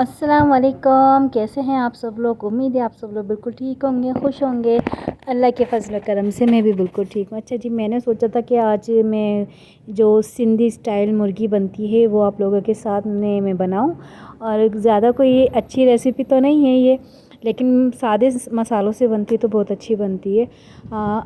अस्सलाम वालेकुम। कैसे हैं आप सब लोग? उम्मीद है आप सब लोग बिल्कुल ठीक होंगे, खुश होंगे। अल्लाह के फजल करम से मैं भी बिल्कुल ठीक हूँ। अच्छा जी, मैंने सोचा था कि आज मैं जो सिंधी स्टाइल मुर्गी बनती है वो आप लोगों के साथ में मैं बनाऊँ। और ज़्यादा कोई अच्छी रेसिपी तो नहीं है ये, लेकिन सादे मसालों से बनती है तो बहुत अच्छी बनती है।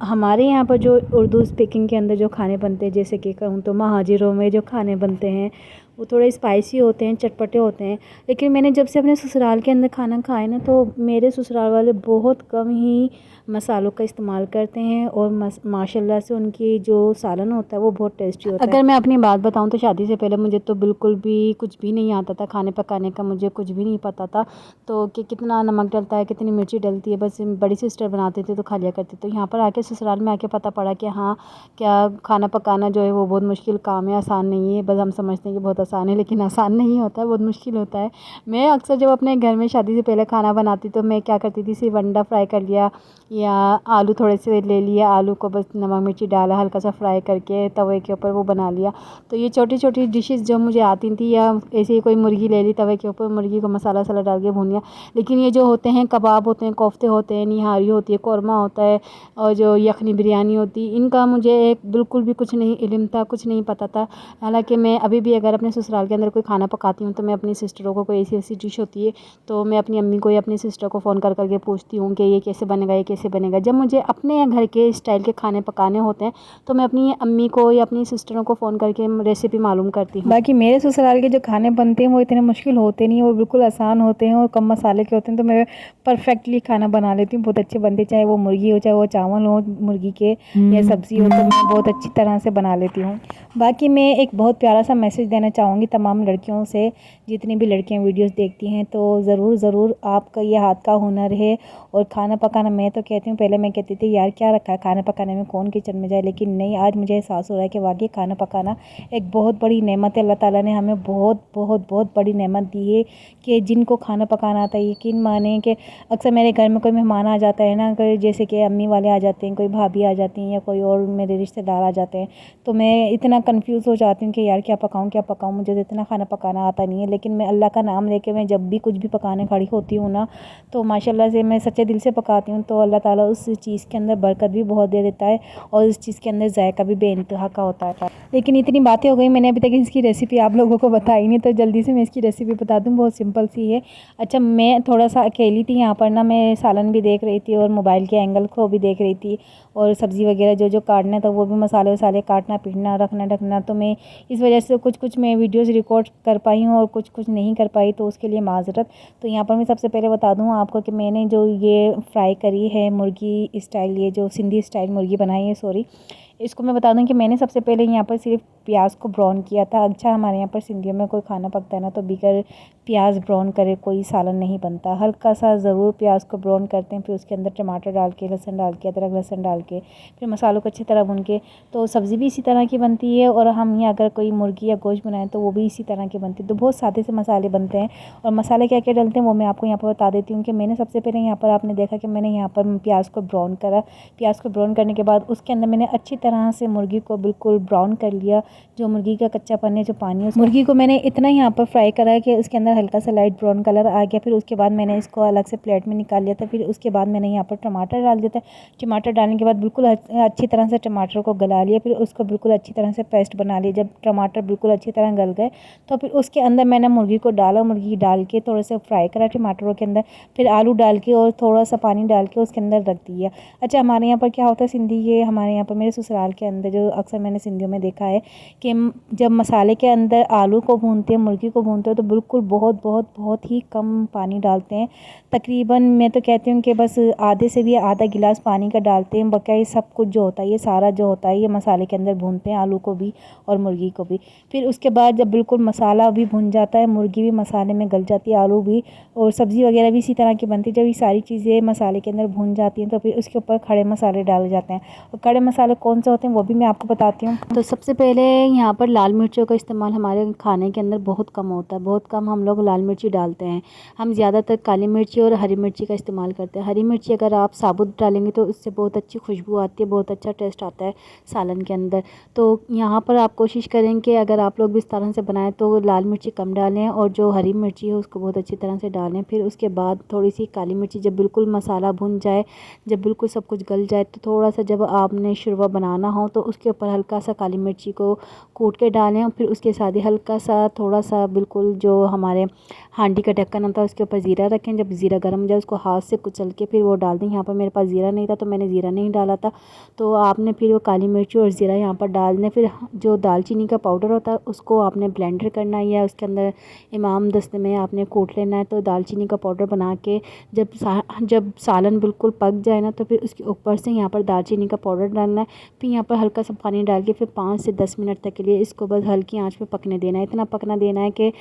हमारे यहाँ पर जो उर्दू स्पीकिंग के अंदर जो खाने बनते हैं, जैसे कि कहूँ तो महाजिरों में जो खाने बनते हैं वो थोड़े स्पाइसी होते हैं, चटपटे होते हैं। लेकिन मैंने जब से अपने ससुराल के अंदर खाना खाया ना, तो मेरे ससुराल वाले बहुत कम ही मसालों का इस्तेमाल करते हैं और माशाल्लाह से उनकी जो सालन होता है वो बहुत टेस्टी होता है। अगर मैं अपनी बात बताऊं तो शादी से पहले मुझे तो बिल्कुल भी कुछ भी नहीं आता था, खाने पकाने का मुझे कुछ भी नहीं पता था। तो कि कितना नमक डलता है, कितनी मिर्ची डलती है, बस बड़ी सिस्टर बनाते थे तो खा लिया करते। तो यहाँ पर आके ससुराल में आके पता पड़ा कि हाँ, क्या खाना पकाना जो है वो बहुत मुश्किल काम है, आसान नहीं है। बस हम समझते हैं कि बहुत आसान है, लेकिन आसान नहीं होता है, बहुत मुश्किल होता है। मैं अक्सर जब अपने घर में शादी से पहले खाना बनाती तो मैं क्या करती थी, सिर्फ अंडा फ्राई कर लिया या आलू थोड़े से ले लिया, आलू को बस नमक मिर्ची डाला, हल्का सा फ्राई करके तवे के ऊपर वो बना लिया। तो ये छोटी छोटी डिशेस जो मुझे आती थी, या ऐसे ही कोई मुर्गी ले ली तवे के ऊपर, मुर्गी को मसाला वसाला डाल के भून लिया। लेकिन ये जो होते हैं कबाब होते हैं, कोफ्ते होते हैं, निहारी होती है, कौरमा होता है, और जो यखनी बिरयानी होती है, इनका मुझे एक बिल्कुल भी कुछ नहीं इल्म था, कुछ नहीं पता था। हालांकि मैं अभी भी अगर अपने ससुराल के अंदर कोई खाना पकाती हूँ तो मैं अपनी सिस्टरों को, कोई ऐसी ऐसी डिश होती है तो मैं अपनी अम्मी को या अपनी सिस्टर को फ़ोन कर करके पूछती हूँ कि ये कैसे बनेगा, ये कैसे बनेगा। जब मुझे अपने घर के स्टाइल के खाने पकाने होते हैं तो मैं अपनी अम्मी को या अपनी सिस्टरों को फ़ोन करके रेसिपी मालूम करती हूँ। बाकी मेरे ससुराल के जो खाने बनते हैं वो इतने मुश्किल होते नहीं, वो बिल्कुल आसान होते हैं और कम मसाले के होते हैं। तो मैं परफेक्टली खाना बना लेती हूँ, बहुत अच्छे बनते, चाहे वो मुर्गी हो, चाहे वो चावल हो मुर्गी के, या सब्ज़ी हो, तो मैं बहुत अच्छी तरह से बना लेती हूँ। बाकी मैं एक बहुत प्यारा सा मैसेज देना चाहूँगी तमाम लड़कियों से, जितनी भी लड़कियाँ वीडियोस देखती हैं, तो ज़रूर आपका ये हाथ का हुनर है। और खाना पकाना, मैं तो कहती हूँ, पहले मैं कहती थी यार क्या रखा है खाना पकाने में, कौन किचन में जाए, लेकिन नहीं, आज मुझे एहसास हो रहा है कि वाकई खाना पकाना एक बहुत बड़ी नेमत है। अल्लाह ताला ने हमें बहुत बहुत बहुत बड़ी नेमत दी है कि जिनको खाना पकाना आता है। यकीन माने कि अक्सर मेरे घर में कोई मेहमान आ जाता है ना, अगर जैसे कि अम्मी वाले आ जाते हैं, कोई भाभी आ जाती हैं, या कोई और मेरे रिश्तेदार आ जाते हैं, तो मैं इतना कंफ्यूज हो जाती हूँ कि यार क्या पकाऊँ क्या पकाऊँ। मुझे तो इतना खाना पकाना आता नहीं है, लेकिन मैं अल्लाह का नाम लेके मैं जब भी कुछ भी पकाने खड़ी होती हूँ ना, तो माशाल्लाह से मैं सच्चे दिल से पकाती हूँ, तो अल्लाह ताला उस चीज़ के अंदर बरकत भी बहुत दे देता है और उस चीज़ के अंदर जायका भी बेइंतहा का होता है। लेकिन इतनी बातें हो गई, मैंने अभी तक इसकी रेसिपी आप लोगों को बताई नहीं, तो जल्दी से मैं इसकी रेसिपी बता दूँ, बहुत सिंपल सी है। अच्छा, मैं थोड़ा सा अकेली थी यहाँ पर ना, मैं सालन भी देख रही थी और मोबाइल के एंगल को भी देख रही थी, और सब्ज़ी वगैरह जो जो काटना था वो भी, मसाले वसाले काटना पीटना रखना ढकना, तो मैं इस वजह से कुछ मैं वीडियोस रिकॉर्ड कर पाई हूँ और कुछ नहीं कर पाई, तो उसके लिए माज़रत। तो यहाँ पर मैं सबसे पहले बता दूँ आपको कि मैंने जो ये फ्राई करी है मुर्गी स्टाइल, ये जो सिंधी स्टाइल मुर्गी बनाई है, सॉरी, इसको मैं बता दूं कि मैंने सबसे पहले यहाँ पर सिर्फ प्याज को ब्राउन किया था। अच्छा, हमारे यहाँ पर सिंधियों में कोई खाना पकता है ना, तो बिगर प्याज ब्राउन करे कोई सालन नहीं बनता। हल्का सा ज़रूर प्याज को ब्राउन करते हैं, फिर उसके अंदर टमाटर डाल के, लहसुन डाल के, अदरक लहसुन डाल के, फिर मसालों को अच्छी तरह भून के, तो सब्ज़ी भी इसी तरह की बनती है। और हम यहाँ अगर कोई मुर्गी या गोश्त बनाएं तो वो भी इसी तरह की बनती है। तो बहुत सादे से मसाले बनते हैं, और मसाले क्या क्या डलते हैं वो मैं आपको यहाँ पर बता देती हूँ। कि मैंने सबसे पहले यहाँ पर, आपने देखा कि मैंने यहाँ पर प्याज को ब्राउन करा। प्याज को ब्राउन करने के बाद उसके अंदर मैंने अच्छी तरह से मुर्गी को बिल्कुल ब्राउन कर लिया। जो मुर्गी का कच्चापन है, जो पानी है, मुर्गी को मैंने इतना यहाँ पर फ्राई करा है कि उसके अंदर हल्का सा लाइट ब्राउन कलर आ गया। फिर उसके बाद मैंने इसको अलग से प्लेट में निकाल लिया था। फिर उसके बाद मैंने यहाँ पर टमाटर डाल दिया था। टमाटर डालने के बाद बिल्कुल अच्छी तरह से टमाटर को गला लिया, फिर उसको बिल्कुल अच्छी तरह से पेस्ट बना लिया। जब टमाटर बिल्कुल अच्छी तरह गल गए तो फिर उसके अंदर मैंने मुर्गी को डाला, मुर्गी डाल के थोड़ा सा फ्राई करा टमाटरों के अंदर, फिर आलू डाल के और थोड़ा सा पानी डाल के उसके अंदर रख दिया। अच्छा, हमारे यहाँ पर क्या होता है सिंधी, ये हमारे यहाँ पर मेरे ससुराल के अंदर जो अक्सर मैंने सिंधियों में देखा है कि जब मसाले के अंदर आलू को भूनते हैं, मुर्गी को भूनते हैं, तो बिल्कुल बहुत बहुत बहुत ही कम पानी डालते हैं। तकरीबन मैं तो कहती हूँ कि बस आधे से भी आधा गिलास पानी का डालते हैं। बकाया सब कुछ जो होता है, ये सारा जो होता है, ये मसाले के अंदर भूनते हैं, आलू को भी और मुर्गी को भी। फिर उसके बाद जब बिल्कुल मसाला भी भुन जाता है, मुर्गी भी मसाले में गल जाती है, आलू भी, और सब्ज़ी वगैरह भी इसी तरह की बनती है। जब ये सारी चीज़ें मसाले के अंदर भुन जाती हैं तो फिर उसके ऊपर खड़े मसाले डाले जाते हैं। और खड़े मसाले कौन से होते हैं वो भी मैं आपको बताती हूँ। तो सबसे पहले यहाँ पर लाल मिर्चों का इस्तेमाल हमारे खाने के अंदर बहुत कम होता है, बहुत कम हम लोग लाल मिर्ची डालते हैं। हम ज़्यादातर काली मिर्ची और हरी मिर्ची का इस्तेमाल करते हैं। हरी मिर्ची अगर आप साबुत डालेंगे तो उससे बहुत अच्छी खुशबू आती है, बहुत अच्छा टेस्ट आता है सालन के अंदर। तो यहाँ पर आप कोशिश करें कि अगर आप लोग भी इस तरह से बनाएं तो लाल मिर्ची कम डालें और जो हरी मिर्ची है उसको बहुत अच्छी तरह से डालें। फिर उसके बाद थोड़ी सी काली मिर्ची, जब बिल्कुल मसाला भुन जाए, जब बिल्कुल सब कुछ गल जाए, तो थोड़ा सा जब आपने शुरबा बनाना हो तो उसके ऊपर हल्का सा काली मिर्ची को कूट के डालें और फिर उसके साथ ही हल्का सा थोड़ा सा बिल्कुल जो हमारे हांडी का ढक्कन होता है उसके ऊपर ज़ीरा रखें। जब ज़ीरा गर्म हो जाए उसको हाथ से कुचल के फिर वो डाल दें। यहाँ पर मेरे पास ज़ीरा नहीं था तो मैंने ज़ीरा नहीं डाला था, तो आपने फिर वो काली मिर्ची और ज़ीरा यहाँ पर डाल दें। फिर जो दालचीनी का पाउडर होता है उसको आपने ब्लेंडर करना है या उसके अंदर इमाम दस्ते में आपने कूट लेना है। तो दालचीनी का पाउडर बना के जब सालन बिल्कुल पक जाए ना, तो फिर उसके ऊपर से यहाँ पर दालचीनी का पाउडर डालना है। फिर यहाँ पर हल्का सा पानी डाल के फिर 5 से 10 मिनट तक के लिए इसको बस हल्की आंच पे पकने देना है। इतना पकना देना है कि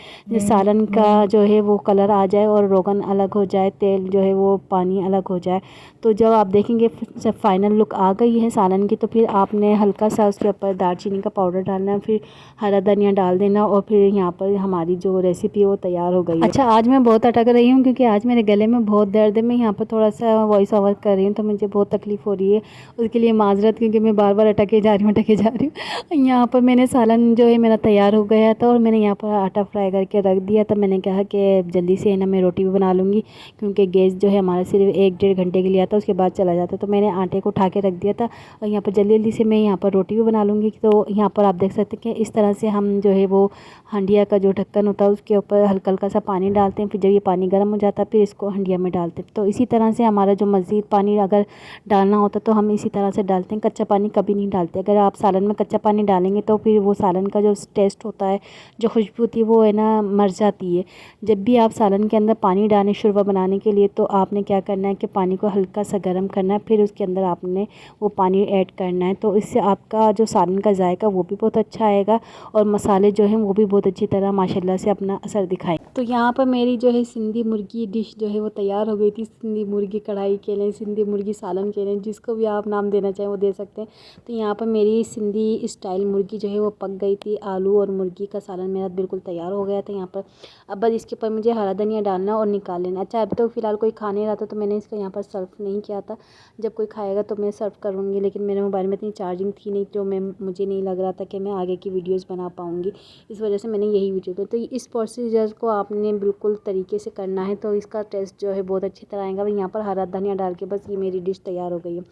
सालन का जो है वो कलर आ जाए और रोगन अलग हो जाए, तेल जो है वो पानी अलग हो जाए। तो जब आप देखेंगे जब फाइनल लुक आ गई है सालन की, तो फिर आपने हल्का सा उसके ऊपर दालचीनी का पाउडर डालना है, फिर हरा धनिया डाल देना और फिर यहाँ पर हमारी जो रेसिपी है वो तैयार हो गई है। अच्छा, आज मैं बहुत अटक रही हूँ क्योंकि आज मेरे गले में बहुत दर्द है। मैं यहाँ पर थोड़ा सा वॉइस ओवर कर रही हूँ तो मुझे बहुत तकलीफ़ हो रही है, उसके लिए माजरत, क्योंकि मैं बार बार अटके जा रही हूँ। यहाँ पर मैंने सालन जो है मेरा तैयार हो गया था और मैंने यहाँ पर आटा फ्राई करके रख दिया था। मैंने कहा कि जल्दी से ना मैं रोटी भी बना लूँगी क्योंकि गैस जो है हमारा सिर्फ 1-1.5 घंटे के लिए आता है, उसके बाद चला जाता है। तो मैंने आटे को उठा के रख दिया था और यहाँ पर जल्दी जल्दी से मैं यहाँ पर रोटी भी बना लूँगी। तो यहाँ पर आप देख सकते हैं कि इस तरह से हम जो है वो हंडिया का जो ढक्कन होता है उसके ऊपर हल्का हल्का सा पानी डालते हैं। फिर जब ये पानी गर्म हो जाता है फिर इसको हंडिया में डालते हैं। तो इसी तरह से हमारा जो मज़ीद पानी अगर डालना होता तो हम इसी तरह से डालते हैं, कच्चा पानी कभी नहीं डालते। अगर आप सालन में कच्चा पानी डालेंगे तो फिर वो सालन का जो टेस्ट होता है, जो खुशबू होती है, वो है ना मर जाती है। जब भी आप सालन के अंदर पानी डालें शुरबा बनाने के लिए, तो आपने क्या करना है कि पानी को हल्का सा गर्म करना है, फिर उसके अंदर आपने वो पानी ऐड करना है। तो इससे आपका जो सालन का जायका वो भी बहुत अच्छा आएगा और मसाले जो हैं वो भी बहुत अच्छी तरह माशाल्लाह से अपना असर दिखाएं। तो यहाँ पर मेरी जो है सिंधी मुर्गी डिश जो है वो तैयार हो गई थी। सिंधी मुर्गी कढ़ाई के लिए, सिंधी मुर्गी सालन के लिए, जिसको भी आप नाम देना चाहें वो दे सकते हैं। तो यहाँ पर मेरी सिंधी स्टाइल मुर्गी जो है वो पक गई थी। आलू और मुर्गी का सालन मेरा बिल्कुल तैयार हो गया था यहाँ पर। अब बस इसके ऊपर मुझे हरा धनिया डालना और निकाल लेना। अच्छा, अभी तो फ़िलहाल कोई खा नहीं रहा था तो मैंने इसका यहाँ पर सर्व नहीं किया था। जब कोई खाएगा तो मैं सर्व करूँगी, लेकिन मेरे मोबाइल में इतनी चार्जिंग थी नहीं, तो मुझे नहीं लग रहा था कि मैं आगे की वीडियोज़ बना पाऊँगी। इस वजह से मैंने यही वीडियो दी। तो इस प्रोसीजर को आपने बिल्कुल तरीके से करना है तो इसका टेस्ट जो है बहुत अच्छी तरह आएगा। यहाँ पर हरा धनिया डाल के बस ये मेरी डिश तैयार हो गई है।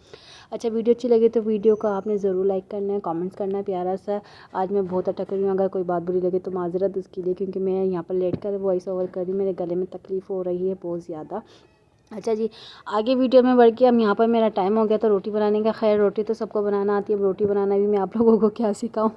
अच्छा, वीडियो अच्छी लगी तो वीडियो को आपने ज़रूर लाइक करना है, कमेंट्स करना है प्यारा सा। आज मैं बहुत अटक रही हूँ, अगर कोई बात बुरी लगे तो माजरत उसके लिए, क्योंकि मैं यहाँ पर लेट कर वॉइस ओवर कर रही हूँ, मेरे गले में तकलीफ़ हो रही है बहुत ज़्यादा। अच्छा जी, आगे वीडियो में बढ़ के अब यहाँ पर मेरा टाइम हो गया तो रोटी बनाने का। खैर, रोटी तो सबको बनाना आती है, अब रोटी बनाना भी मैं आप लोगों को क्या सिखाऊँ।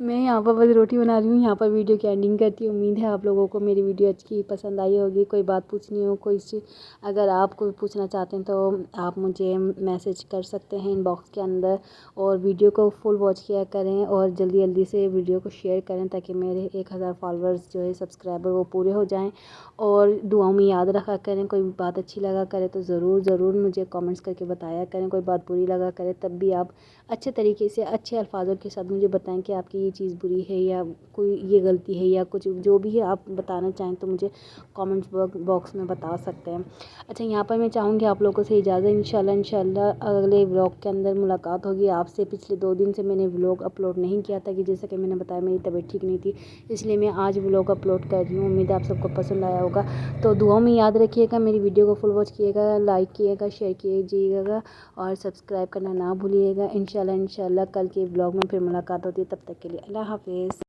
मैं यहाँ पर बस रोटी बना रही हूँ। यहाँ पर वीडियो की एंडिंग करती हूँ। उम्मीद है आप लोगों को मेरी वीडियो अच्छी पसंद आई होगी। कोई बात पूछनी हो, कोई चीज़ अगर आप कोई पूछना चाहते हैं तो आप मुझे मैसेज कर सकते हैं इनबॉक्स के अंदर। और वीडियो को फुल वॉच किया करें और जल्दी जल्दी से वीडियो को शेयर करें ताकि मेरे 1000 फॉलोअर्स जो है सब्सक्राइबर वो पूरे हो जाएँ। और दुआओं में याद रखा करें। कोई बात अच्छी लगा करे तो ज़रूर मुझे कमेंट्स करके बताया करें। कोई बात बुरी लगा करे तब भी आप अच्छे तरीके से अच्छे अल्फाजों के साथ मुझे बताएं कि आपकी ये चीज़ बुरी है या कोई ये गलती है या कुछ जो भी है आप बताना चाहें तो मुझे कमेंट्स बॉक्स में बता सकते हैं। अच्छा, यहाँ पर मैं चाहूँगी आप लोगों से इजाज़त। इंशाल्लाह अगले व्लॉग के अंदर मुलाकात होगी आपसे। पिछले 2 दिन से मैंने व्लॉग अपलोड नहीं किया था कि जैसा कि मैंने बताया मेरी तबीयत ठीक नहीं थी, इसलिए मैं आज व्लॉग अपलोड कर रही हूँ। उम्मीद है आप सबको पसंद आया होगा। तो दुआओं में याद रखिएगा, मेरी वीडियो को फुल वॉच कीजिएगा, लाइक कीजिएगा, शेयर कीजिएगा और सब्सक्राइब करना ना भूलिएगा। इंशाल्लाह कल के व्लॉग में फिर मुलाकात होती है। तब तक के लिए अल्लाह हाफ़िज़।